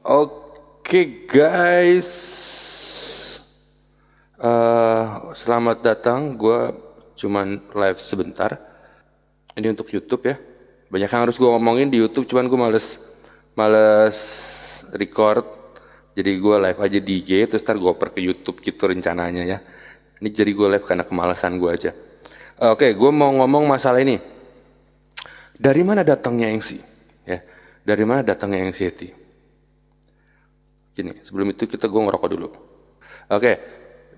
Oke guys, selamat datang. Gue cuman live sebentar. Ini untuk YouTube ya. Banyak yang harus gue ngomongin di YouTube, cuman gue males record. Jadi gue live aja di IG, terus ntar gue oper ke YouTube gitu rencananya ya. Ini jadi gue live karena kemalasan gue aja. Oke, gue mau ngomong masalah ini. Dari mana datangnya anxiety? Ya, dari mana datangnya anxiety? Gini, sebelum itu gue ngerokok dulu. Oke,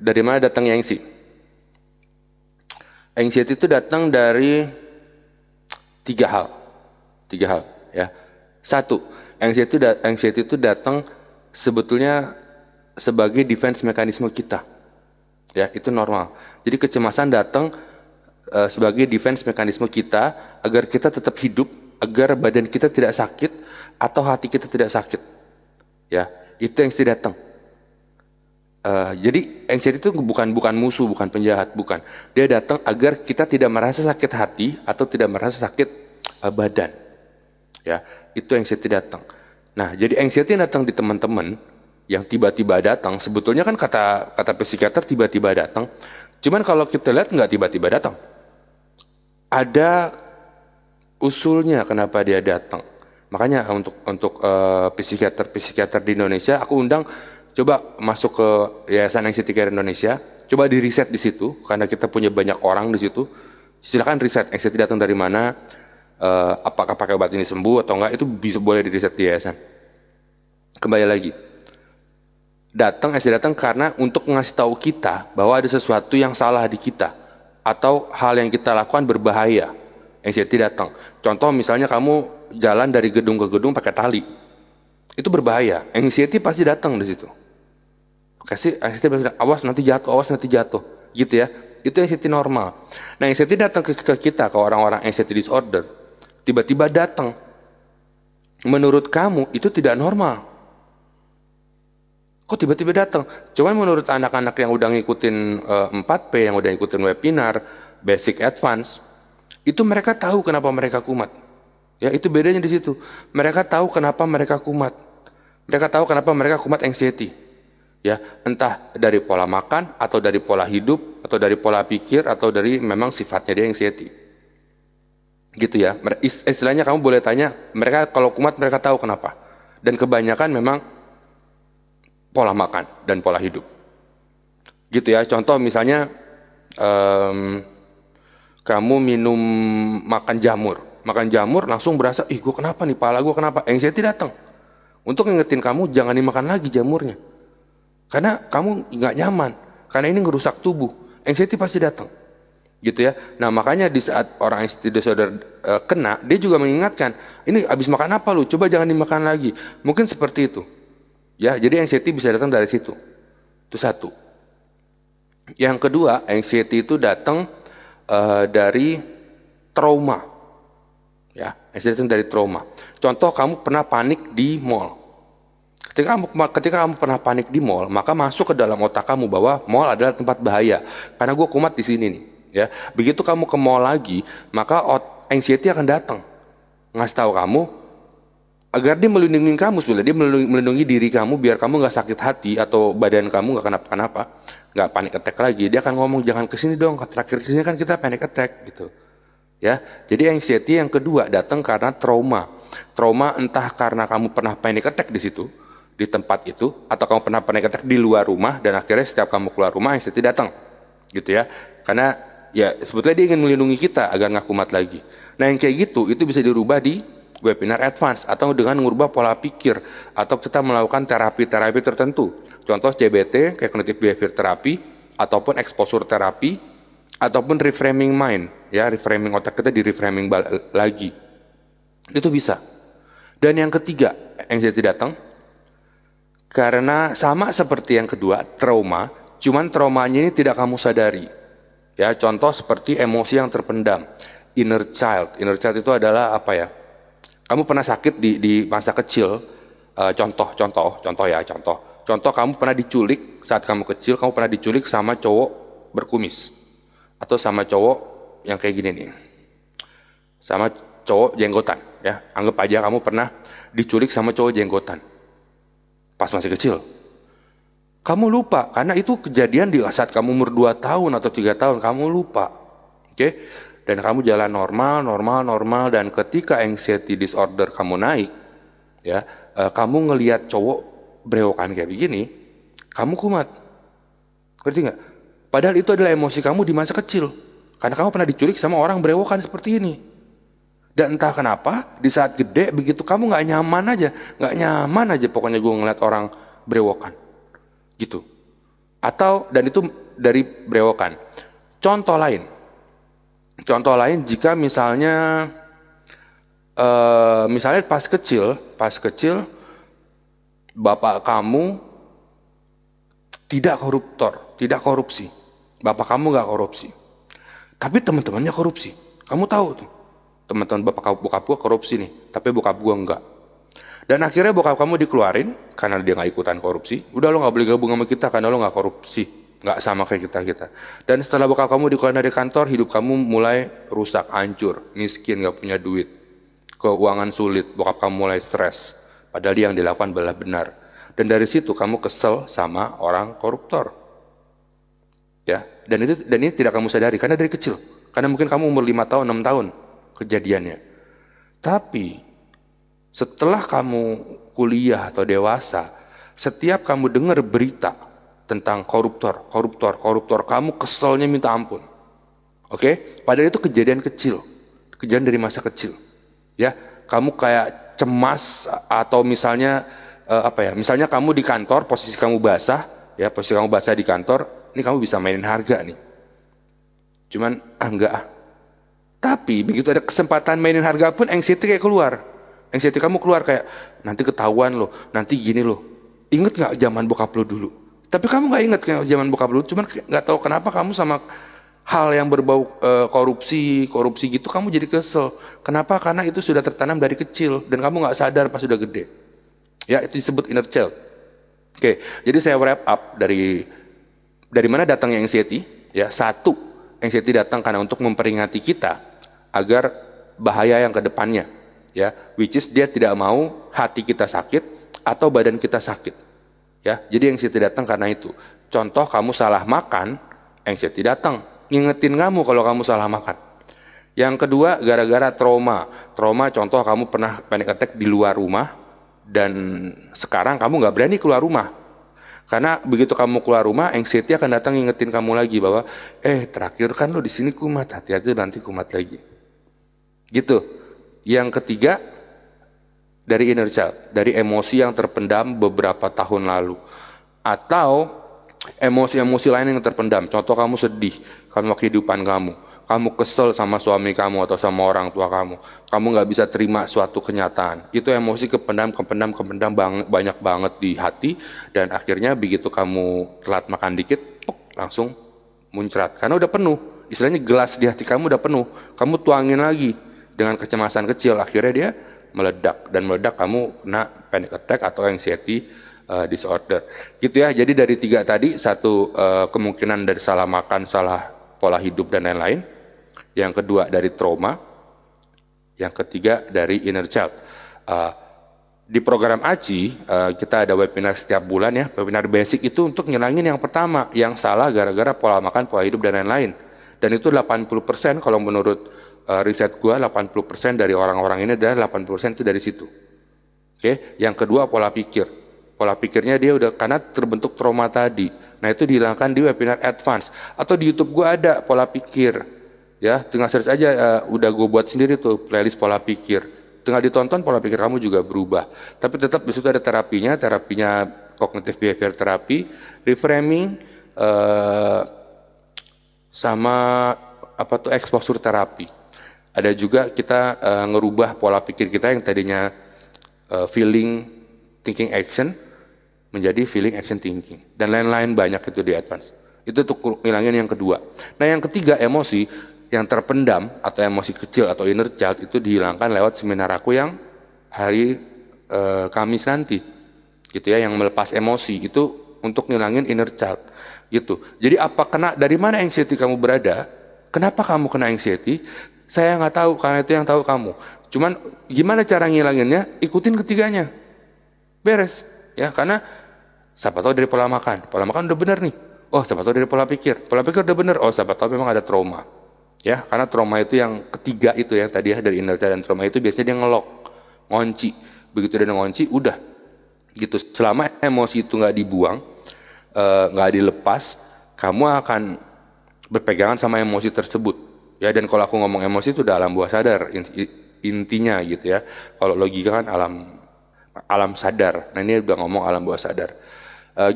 dari mana datangnya anxiety? Anxiety itu datang dari tiga hal ya. Satu, anxiety itu datang sebetulnya sebagai defense mekanisme kita. Ya, itu normal. Jadi kecemasan datang sebagai defense mekanisme kita agar kita tetap hidup, agar badan kita tidak sakit atau hati kita tidak sakit. Ya, itu anxiety datang. Jadi anxiety itu bukan musuh, bukan penjahat, bukan. Dia datang agar kita tidak merasa sakit hati atau tidak merasa sakit badan. Ya, itu anxiety datang. Nah, jadi anxiety yang datang di teman-teman yang tiba-tiba datang, sebetulnya kan kata psikiater tiba-tiba datang. Cuman kalau kita lihat nggak tiba-tiba datang. Ada usulnya kenapa dia datang. Makanya untuk psikiater di Indonesia, aku undang coba masuk ke Yayasan Anxiety Care Indonesia, coba di riset di situ karena kita punya banyak orang di situ. Silakan riset anxiety datang dari mana, apakah pakai obat ini sembuh atau enggak, itu bisa boleh di riset di yayasan. Kembali lagi, anxiety datang karena untuk ngasih tahu kita bahwa ada sesuatu yang salah di kita atau hal yang kita lakukan berbahaya. Anxiety datang. Contoh misalnya kamu jalan dari gedung ke gedung pakai tali, itu berbahaya. Anxiety pasti datang di situ. Anxiety pasti datang. Awas nanti jatuh, gitu ya. Itu anxiety normal. Nah, anxiety datang ke kita, ke orang-orang anxiety disorder, tiba-tiba datang. Menurut kamu itu tidak normal. Kok tiba-tiba datang? Cuman menurut anak-anak yang udah ngikutin 4P, yang udah ngikutin webinar, basic advance, itu mereka tahu kenapa mereka kumat. Ya, itu bedanya di situ. Mereka tahu kenapa mereka kumat. Mereka tahu kenapa mereka kumat anxiety. Ya, entah dari pola makan atau dari pola hidup atau dari pola pikir atau dari memang sifatnya dia anxiety. Gitu ya. Istilahnya kamu boleh tanya, mereka kalau kumat mereka tahu kenapa. Dan kebanyakan memang pola makan dan pola hidup. Gitu ya. Contoh misalnya kamu makan jamur langsung berasa, gue kenapa nih, pala gue kenapa? Anxiety datang untuk ngingetin kamu jangan dimakan lagi jamurnya, karena kamu nggak nyaman, karena ini ngerusak tubuh. Anxiety pasti datang, gitu ya. Nah, makanya di saat orang anxiety disorder kena, dia juga mengingatkan, ini abis makan apa lu, coba jangan dimakan lagi. Mungkin seperti itu ya. Jadi anxiety bisa datang dari situ. Itu satu. Yang kedua, anxiety itu datang dari trauma. Ya, anxiety dari trauma. Contoh, kamu pernah panik di mall. Ketika kamu pernah panik di mall, maka masuk ke dalam otak kamu bahwa mall adalah tempat bahaya. Karena gue kumat di sini nih. Ya, begitu kamu ke mall lagi, maka anxiety akan datang, ngasih tahu kamu agar dia melindungi kamu, sebenarnya dia melindungi diri kamu biar kamu nggak sakit hati atau badan kamu nggak kenapa-kenapa, nggak panic attack lagi. Dia akan ngomong jangan kesini dong, terakhir kesini kan kita panic attack gitu. Ya, jadi anxiety yang kedua datang karena trauma. Trauma entah karena kamu pernah panic attack di situ, di tempat itu, atau kamu pernah panic attack di luar rumah dan akhirnya setiap kamu keluar rumah anxiety datang, gitu ya. Karena ya sebetulnya dia ingin melindungi kita agar nggak kumat lagi. Nah, yang kayak gitu itu bisa dirubah di webinar advance atau dengan mengubah pola pikir atau kita melakukan terapi-terapi tertentu. Contoh CBT kayak cognitive behavior therapy ataupun exposure terapi ataupun reframing mind, ya, reframing otak kita di reframing lagi. Itu bisa. Dan yang ketiga, anxiety datang karena sama seperti yang kedua, trauma, cuman traumanya ini tidak kamu sadari. Ya, contoh seperti emosi yang terpendam, inner child. Inner child itu adalah apa ya? Kamu pernah sakit di masa kecil, contoh kamu pernah diculik saat kamu kecil, kamu pernah diculik sama cowok berkumis. Atau sama cowok yang kayak gini nih, sama cowok jenggotan, ya. Anggap aja kamu pernah diculik sama cowok jenggotan. pas masih kecil. Kamu lupa, karena itu kejadian di saat kamu umur 2 tahun atau 3 tahun, kamu lupa. Oke? Dan kamu jalan normal, dan ketika anxiety disorder kamu naik, ya, kamu ngelihat cowok brewokan kayak begini, kamu kumat. Ngerti nggak? Padahal itu adalah emosi kamu di masa kecil. Karena kamu pernah diculik sama orang brewokan seperti ini. Dan entah kenapa, di saat gede, begitu kamu nggak nyaman aja pokoknya gue ngeliat orang brewokan. Gitu. Atau, dan itu dari brewokan. Contoh lain jika misalnya pas kecil bapak kamu tidak korupsi. Bapak kamu nggak korupsi. Tapi teman-temannya korupsi. Kamu tahu tuh. Teman-teman bokap gua korupsi nih, tapi bokap gua enggak. Dan akhirnya bokap kamu dikeluarin karena dia nggak ikutan korupsi. Udah, lo nggak boleh gabung sama kita karena lo nggak korupsi, nggak sama kayak kita. Dan setelah bokap kamu dikeluarin dari kantor, hidup kamu mulai rusak, hancur, miskin, nggak punya duit, keuangan sulit, bokap kamu mulai stres. Padahal dia yang dilakukan adalah benar. Dan dari situ kamu kesel sama orang koruptor. Ya, dan ini tidak kamu sadari karena dari kecil. Karena mungkin kamu umur 5 tahun, 6 tahun kejadiannya. Tapi setelah kamu kuliah atau dewasa, setiap kamu dengar berita tentang koruptor, kamu keselnya minta ampun. Oke? Padahal itu kejadian kecil, kejadian dari masa kecil. Ya, kamu kayak cemas atau misalnya misalnya kamu di kantor, posisi kamu basah di kantor, ini kamu bisa mainin harga nih. Cuman enggak. Tapi begitu ada kesempatan mainin harga pun anxiety kayak keluar. Anxiety kamu keluar kayak, nanti ketahuan loh, nanti gini loh. Ingat gak zaman bokap lo dulu? Tapi kamu gak ingat kayak zaman bokap lo, cuman gak tahu kenapa kamu sama hal yang berbau korupsi gitu, kamu jadi kesel. Kenapa? Karena itu sudah tertanam dari kecil, dan kamu gak sadar pas sudah gede. Ya, itu disebut inner child. Oke, jadi saya wrap up dari mana datangnya anxiety. Ya, satu, anxiety datang karena untuk memperingati kita agar bahaya yang ke depannya. Ya, which is dia tidak mau hati kita sakit atau badan kita sakit. Ya, jadi anxiety datang karena itu. Contoh, kamu salah makan, anxiety datang ngingetin kamu kalau kamu salah makan. Yang kedua, gara-gara trauma. Contoh, kamu pernah panic attack di luar rumah dan sekarang kamu nggak berani keluar rumah. Karena begitu kamu keluar rumah, anxiety akan datang ngingetin kamu lagi bahwa terakhir kan lo di sini kumat, hati-hati nanti kumat lagi. Gitu. Yang ketiga, dari inner child, dari emosi yang terpendam beberapa tahun lalu. Atau emosi-emosi lain yang terpendam. Contoh, kamu sedih karena kehidupan kamu kesel sama suami kamu atau sama orang tua kamu nggak bisa terima suatu kenyataan. Itu emosi kependam banyak banget di hati, dan akhirnya begitu kamu telat makan dikit, langsung muncrat. Karena udah penuh, istilahnya gelas di hati kamu udah penuh, kamu tuangin lagi dengan kecemasan kecil, akhirnya dia meledak kamu kena panic attack atau anxiety disorder. Gitu ya. Jadi dari 3 tadi, satu kemungkinan dari salah makan, salah pola hidup dan lain-lain. Yang kedua dari trauma. Yang ketiga dari inner child. Di program ACI kita ada webinar setiap bulan ya. Webinar basic itu untuk ngilangin yang pertama, yang salah gara-gara pola makan, pola hidup dan lain-lain. Dan itu 80% kalau menurut riset gua, 80% dari orang-orang ini adalah 80% itu dari situ. Oke, yang kedua pola pikir. Pola pikirnya dia udah karena terbentuk trauma tadi. Nah, itu dihilangkan di webinar advance atau di YouTube gua ada pola pikir. Ya, tinggal search aja, udah gue buat sendiri tuh playlist pola pikir. Tinggal ditonton, pola pikir kamu juga berubah. Tapi tetap di situ ada terapinya cognitive behavior therapy, reframing, sama exposure terapi. Ada juga kita ngerubah pola pikir kita yang tadinya feeling, thinking, action menjadi feeling, action, thinking, dan lain-lain banyak itu di advance. Itu untuk ngilangin yang kedua. Nah, yang ketiga, emosi yang terpendam atau emosi kecil atau inner child itu dihilangkan lewat seminar aku yang hari Kamis nanti, gitu ya, yang melepas emosi itu untuk ngilangin inner child, gitu. Jadi dari mana anxiety kamu berada? Kenapa kamu kena anxiety? Saya nggak tahu, karena itu yang tahu kamu. Cuman gimana cara ngilanginnya? Ikutin ketiganya. Beres. ya, karena siapa tahu dari pola makan udah bener nih, oh siapa tahu dari pola pikir udah bener, oh siapa tahu memang ada trauma, ya, karena trauma itu yang ketiga itu ya tadi ya, dari inner child dan trauma itu biasanya dia ngelok, ngunci, begitu dia ngunci udah gitu. Selama emosi itu nggak dibuang, nggak dilepas, kamu akan berpegangan sama emosi tersebut, ya. Dan kalau aku ngomong emosi itu udah alam bawah sadar intinya gitu ya. Kalau logika kan alam sadar. Nah ini udah ngomong alam bawah sadar.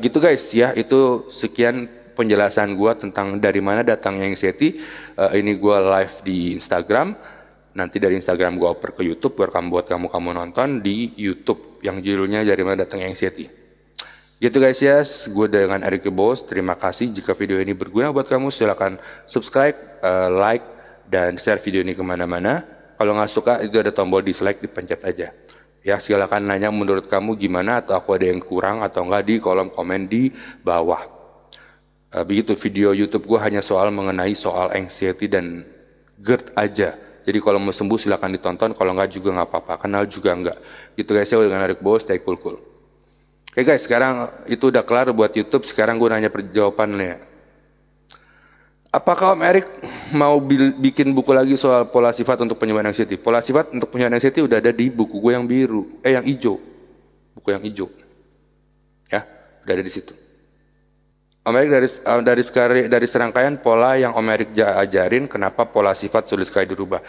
Gitu guys ya, itu sekian penjelasan gua tentang dari mana datangnya anxiety. Ini gua live di Instagram. Nanti dari Instagram gua oper ke YouTube buat kamu nonton di YouTube yang judulnya dari mana datangnya anxiety. Gitu guys ya, gue dengan Eric Bos. Terima kasih jika video ini berguna buat kamu. Silahkan subscribe, like, dan share video ini kemana-mana. Kalau nggak suka itu ada tombol dislike, dipencet aja. Ya silakan nanya menurut kamu gimana, atau aku ada yang kurang atau enggak di kolom komen di bawah. Begitu video YouTube gue hanya mengenai soal anxiety dan GERD aja. Jadi kalau mau sembuh silakan ditonton, kalau enggak juga nggak apa-apa, kenal juga enggak. Gitu guys ya, dengan Eric Bos, stay cool. Oke guys, sekarang itu udah kelar buat YouTube. Sekarang gue nanya perjawaban ya. Apakah Om Erik mau bikin buku lagi soal pola sifat untuk penyembuhan anxiety? Pola sifat untuk penyembuhan anxiety udah ada di buku gue yang biru, yang hijau. Buku yang hijau. Ya, udah ada di situ. Om Erik dari serangkaian pola yang Om Erik ajarin, kenapa pola sifat sulit sekali dirubah?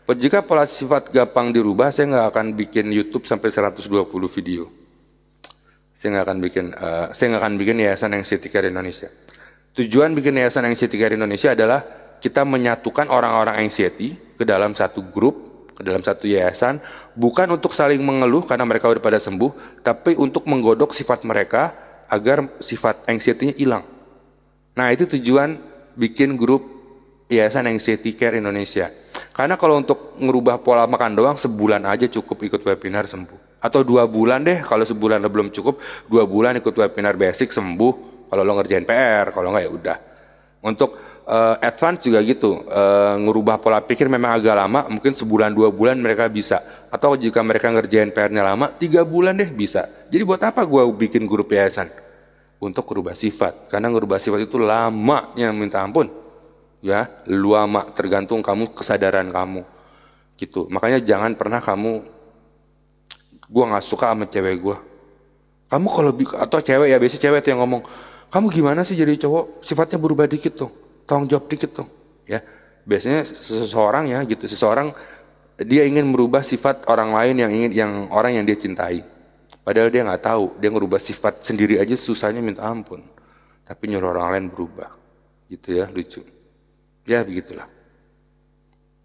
Jika pola sifat gampang dirubah, saya nggak akan bikin YouTube sampai 120 video. Saya nggak akan bikin Yayasan Anxiety Care Indonesia. Tujuan bikin Yayasan Anxiety Care Indonesia adalah kita menyatukan orang-orang anxiety ke dalam satu grup, ke dalam satu yayasan, bukan untuk saling mengeluh karena mereka udah pada sembuh, tapi untuk menggodok sifat mereka agar sifat anxiety-nya hilang. Nah, itu tujuan bikin grup Yayasan Anxiety Care Indonesia. Karena kalau untuk merubah pola makan doang, sebulan aja cukup ikut webinar sembuh. Atau 2 bulan deh, kalau sebulan belum cukup, 2 bulan ikut webinar basic sembuh. Kalau lo ngerjain PR, kalau nggak ya udah. Untuk advance juga gitu, ngerubah pola pikir memang agak lama, mungkin sebulan 2 bulan mereka bisa. Atau jika mereka ngerjain PR-nya lama, 3 bulan deh bisa. Jadi buat apa gue bikin grup yayasan? Untuk ngerubah sifat, karena ngerubah sifat itu lamanya minta ampun. Ya, lama, tergantung kamu, kesadaran kamu. Gitu. Makanya jangan pernah kamu, gue nggak suka sama cewek gue. Kamu kalau atau cewek ya, biasanya cewek tuh yang ngomong, kamu gimana sih jadi cowok, sifatnya berubah dikit tuh, tanggung jawab dikit tuh, ya. Biasanya seseorang ya gitu, seseorang dia ingin merubah sifat orang lain yang orang yang dia cintai. Padahal dia nggak tahu, dia ngerubah sifat sendiri aja susahnya minta ampun. Tapi nyuruh orang lain berubah, gitu ya, lucu. Ya begitulah.